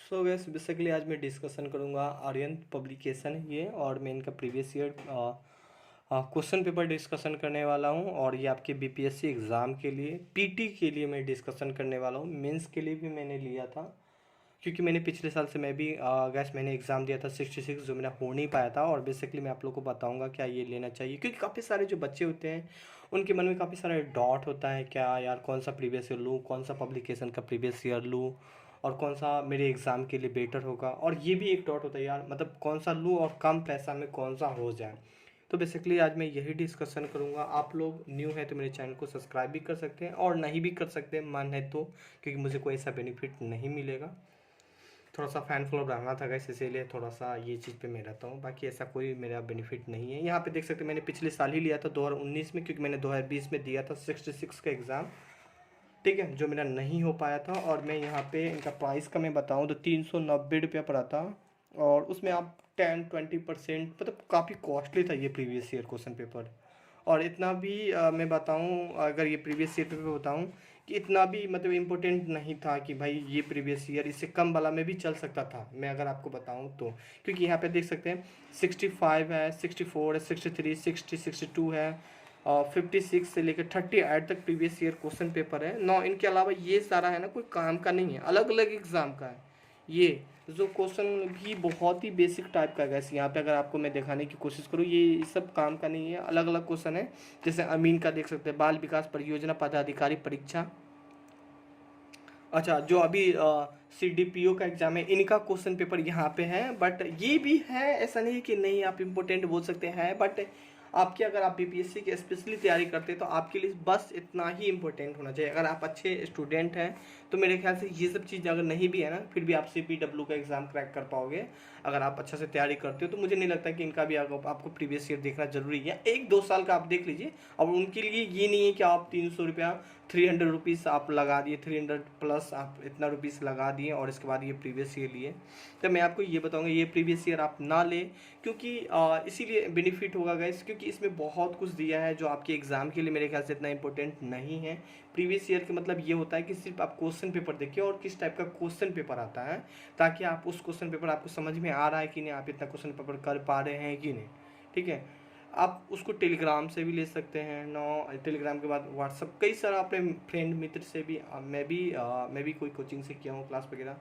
सो gas basically आज मैं discussion करूंगा आर्यन पब्लिकेशन ये, और मैं इनका previous year question paper discussion करने वाला हूं। और ये आपके बीपीएससी एग्ज़ाम के लिए, पीटी के लिए मैं डिस्कशन करने वाला हूं। मेंस के लिए भी मैंने लिया था, क्योंकि मैंने पिछले साल से मैं भी गैस मैंने एग्ज़ाम दिया था 66, जो मेरा हो नहीं पाया था। और बेसिकली मैं आप लोग को बताऊंगा क्या ये लेना चाहिए, क्योंकि काफ़ी सारे जो बच्चे होते हैं उनके मन में काफ़ी सारे डाउट होता है, क्या यार कौन सा प्रीवियस ईयर लूँ, कौन सा पब्लिकेशन का प्रीवियस ईयर लूँ, और कौन सा मेरे एग्ज़ाम के लिए बेटर होगा। और ये भी एक डाउट होता है यार, मतलब कौन सा लूँ और कम पैसा में कौन सा हो जाए। तो बेसिकली आज मैं यही डिस्कशन करूँगा। आप लोग न्यू है तो मेरे चैनल को सब्सक्राइब भी कर सकते हैं, और नहीं भी कर सकते हैं मन है तो, क्योंकि मुझे कोई ऐसा बेनिफिट नहीं मिलेगा। थोड़ा सा फैन फॉलो बढ़ाना था गैस, इसीलिए थोड़ा सा ये चीज़ पे मैं रहता हूँ। बाकी ऐसा कोई मेरा बेनिफिट नहीं है। यहाँ पे देख सकते हैं मैंने पिछले साल ही लिया था 2019 में, क्योंकि मैंने 2020 में दिया था 66 का एग्ज़ाम, ठीक है, जो मेरा नहीं हो पाया था। और मैं यहाँ पे इनका प्राइस का मैं बताऊँ तो 390 रुपया पड़ा था। और उसमें आप 10-20% मतलब काफ़ी कॉस्टली था ये प्रीवियस ईयर क्वेश्चन पेपर। और इतना भी मैं बताऊँ, अगर ये प्रीवियस ईयर पेपर बताऊँ कि इतना भी मतलब इम्पोर्टेंट नहीं था कि भाई ये प्रीवियस ईयर, इससे कम वाला में भी चल सकता था, मैं अगर आपको बताऊँ तो। क्योंकि यहाँ पे देख सकते हैं 65 है, 64 है, 63, 60, 62 है, और 56 से लेकर 38 तक प्रीवियस ईयर क्वेश्चन पेपर है। नौ इनके अलावा ये सारा है ना कोई काम का नहीं है, अलग अलग एग्ज़ाम का है। ये जो क्वेश्चन भी बहुत ही बेसिक टाइप का है गैस। यहाँ पे अगर आपको मैं दिखाने की कोशिश करूँ, ये सब काम का नहीं है, अलग अलग क्वेश्चन है। जैसे अमीन का देख सकते हैं, बाल विकास परियोजना पदाधिकारी परीक्षा। अच्छा, जो अभी CDPO का एग्जाम है, इनका क्वेश्चन पेपर यहाँ पे है। बट ये भी है, ऐसा नहीं है कि नहीं आप इम्पोर्टेंट बोल सकते हैं, बट आपकी अगर आप बीपीएससी की स्पेशली तैयारी करते हैं तो आपके लिए बस इतना ही इम्पोर्टेंट होना चाहिए। अगर आप अच्छे स्टूडेंट हैं तो मेरे ख्याल से ये सब चीज़ अगर नहीं भी है ना, फिर भी आप CPW का एग्ज़ाम क्रैक कर पाओगे अगर आप अच्छा से तैयारी करते हो। तो मुझे नहीं लगता कि इनका भी आपको प्रीवियस ईयर देखना जरूरी है, 1-2 साल का आप देख लीजिए। और उनके लिए ये नहीं है कि आप 300 रुपया, 300 रुपीज़ आप लगा दिए, 300 प्लस आप इतना रुपीज़ लगा दिए और इसके बाद ये प्रीवियस ईयर लिए। तो मैं आपको ये बताऊंगा ये प्रीवियस ईयर आप ना ले, क्योंकि इसीलिए बेनिफिट होगा गाइस, क्योंकि इसमें बहुत कुछ दिया है जो आपके एग्ज़ाम के लिए मेरे ख्याल से इतना इंपॉर्टेंट नहीं है। प्रीवियस ईयर का मतलब ये होता है कि सिर्फ आप क्वेश्चन पेपर देखिए और किस टाइप का क्वेश्चन पेपर आता है, ताकि आप उस क्वेश्चन पेपर आपको समझ में आ रहा है कि नहीं, आप इतना क्वेश्चन पेपर कर पा रहे हैं कि नहीं। ठीक है, आप उसको टेलीग्राम से भी ले सकते हैं। टेलीग्राम के बाद व्हाट्सअप, कई सारा अपने फ्रेंड मित्र से भी मैं भी कोई कोचिंग से किया हूँ क्लास वगैरह।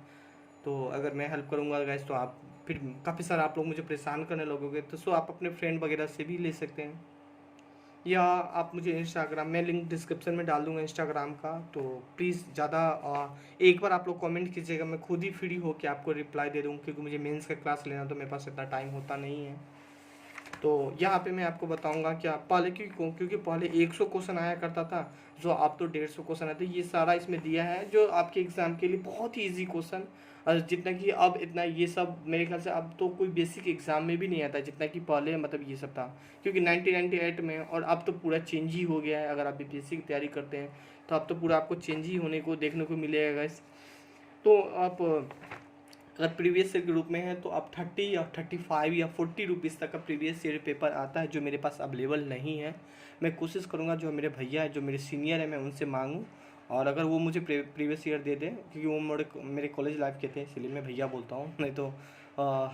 तो अगर मैं हेल्प करूँगा गाइस तो आप फिर काफ़ी सारा आप लोग मुझे परेशान करने लगोगे, तो सो आप अपने फ्रेंड वगैरह से भी ले सकते हैं। या आप मुझे इंस्टाग्राम में लिंक डिस्क्रिप्शन में डाल दूँगा इंस्टाग्राम का, तो प्लीज़ ज़्यादा एक बार आप लोग कमेंट कीजिएगा, मैं खुद ही फ्री हो के आपको रिप्लाई दे दूँ, क्योंकि मुझे मेंस का क्लास लेना तो मेरे पास इतना टाइम होता नहीं है। तो यहाँ पे मैं आपको बताऊंगा क्या पहले क्योंकि पहले 100 क्वेश्चन आया करता था, जो अब तो 150 क्वेश्चन आते हैं। ये सारा इसमें दिया है जो आपके एग्जाम के लिए बहुत ही इजी क्वेश्चन, जितना कि अब इतना ये सब मेरे ख्याल से अब तो कोई बेसिक एग्जाम में भी नहीं आता जितना कि पहले मतलब ये सब था, क्योंकि 1998 में, और अब तो पूरा चेंज ही हो गया है। अगर आप बीपीएससी की तैयारी करते हैं तो अब तो पूरा आपको चेंज ही होने को देखने को मिलेगा guys। तो आप अगर प्रीवियस ईयर के रूप में है तो आप 30 या 35 या 40 रुपीज़ तक का प्रीवियस ईयर पेपर आता है, जो मेरे पास अवेलेबल नहीं है। मैं कोशिश करूँगा जो मेरे भैया है, जो मेरे सीनियर है, मैं उनसे मांगूँ, और अगर वो मुझे प्रीवियस ईयर दे दें, क्योंकि वो मेरे कॉलेज लाइफ के थे, इसलिए मैं भैया बोलता हूँ, नहीं तो आ,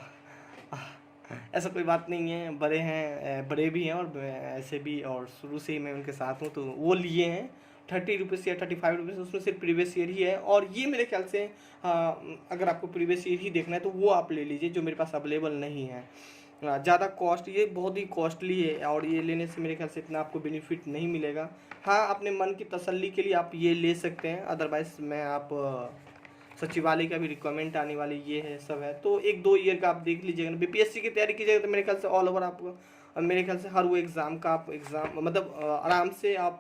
ऐसा कोई बात नहीं है। बड़े हैं, बड़े भी हैं और ऐसे भी, और शुरू से ही मैं उनके साथ हूँ। तो वो लिए हैं 30 रुपीज़ या 35 रुपीज़, उसमें सिर्फ प्रीवियस ईयर ही है। और ये मेरे ख्याल से अगर आपको प्रीवियस ईयर ही देखना है तो वो आप ले लीजिए, जो मेरे पास अवेलेबल नहीं है। ज़्यादा कॉस्ट, ये बहुत ही कॉस्टली है, और ये लेने से मेरे ख्याल से इतना आपको बेनिफिट नहीं मिलेगा। हाँ, अपने मन की तसल्ली के लिए आप ये ले सकते हैं, अदरवाइज़ मैं आप सचिवालय का भी रिक्वायरमेंट आने वाली ये है सब है, तो 1-2 ईयर का आप देख लीजिएगा ना। बीपीएससी की तैयारी कीजिएगा तो मेरे ख्याल से ऑल ओवर आपको, मेरे ख्याल से हर वो एग्ज़ाम का आप एग्ज़ाम मतलब आराम से आप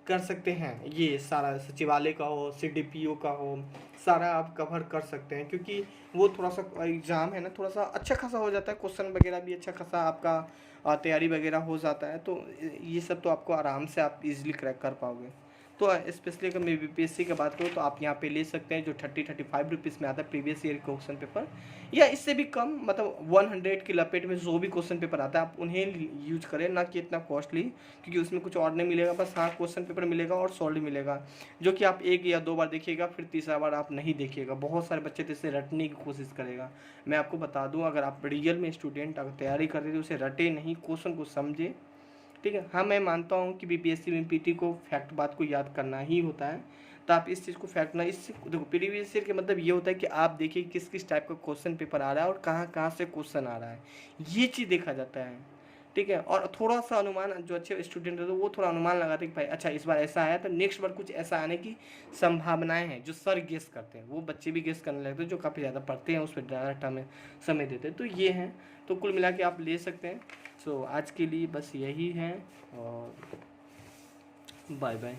कर सकते हैं। ये सारा सचिवालय का हो, CDPO का हो, सारा आप कवर कर सकते हैं, क्योंकि वो थोड़ा सा एग्ज़ाम है ना, थोड़ा सा अच्छा खासा हो जाता है, क्वेश्चन वगैरह भी अच्छा खासा आपका तैयारी वगैरह हो जाता है। तो ये सब तो आपको आराम से आप इजीली क्रैक कर पाओगे। तो स्पेशली अगर मैं बीपीएससी की बात करूँ तो आप यहाँ पे ले सकते हैं, जो 30-35 रुपीज़ में आता है प्रीवियस ईयर क्वेश्चन पेपर, या इससे भी कम, मतलब 100 की लपेट में जो भी क्वेश्चन पेपर आता है आप उन्हें यूज करें, ना कि इतना कॉस्टली, क्योंकि उसमें कुछ और नहीं मिलेगा, बस हाँ क्वेश्चन पेपर मिलेगा और सॉल्व मिलेगा, जो कि आप 1 या 2 बार देखिएगा, फिर तीसरा बार आप नहीं देखिएगा। बहुत सारे बच्चे तो इसे रटने की कोशिश करेगा। मैं आपको बता दूँ, अगर आप रियल में स्टूडेंट अगर तैयारी कर रहे थे, उसे रटे नहीं, क्वेश्चन को समझे, ठीक है। हाँ, मैं मानता हूँ कि बीपीएससी में पीटी को फैक्ट बात को याद करना ही होता है, तो आप इस चीज़ को फैक्ट ना, इससे देखो प्रीवियस ईयर के मतलब ये होता है कि आप देखिए किस किस टाइप का क्वेश्चन पेपर आ रहा है और कहाँ कहाँ से क्वेश्चन आ रहा है, ये चीज़ देखा जाता है, ठीक है। और थोड़ा सा अनुमान, जो अच्छे स्टूडेंट रहते हैं वो थोड़ा अनुमान लगाते हैं कि भाई अच्छा इस बार ऐसा आया तो नेक्स्ट बार कुछ ऐसा आने की संभावनाएं हैं, जो सर गेस करते हैं, वो बच्चे भी गेस करने लगते हैं जो काफ़ी ज़्यादा पढ़ते हैं, उस पर ज़्यादा हमें समय देते हैं। तो ये हैं, तो कुल मिला के आप ले सकते हैं। सो आज के लिए बस यही है, और बाय बाय।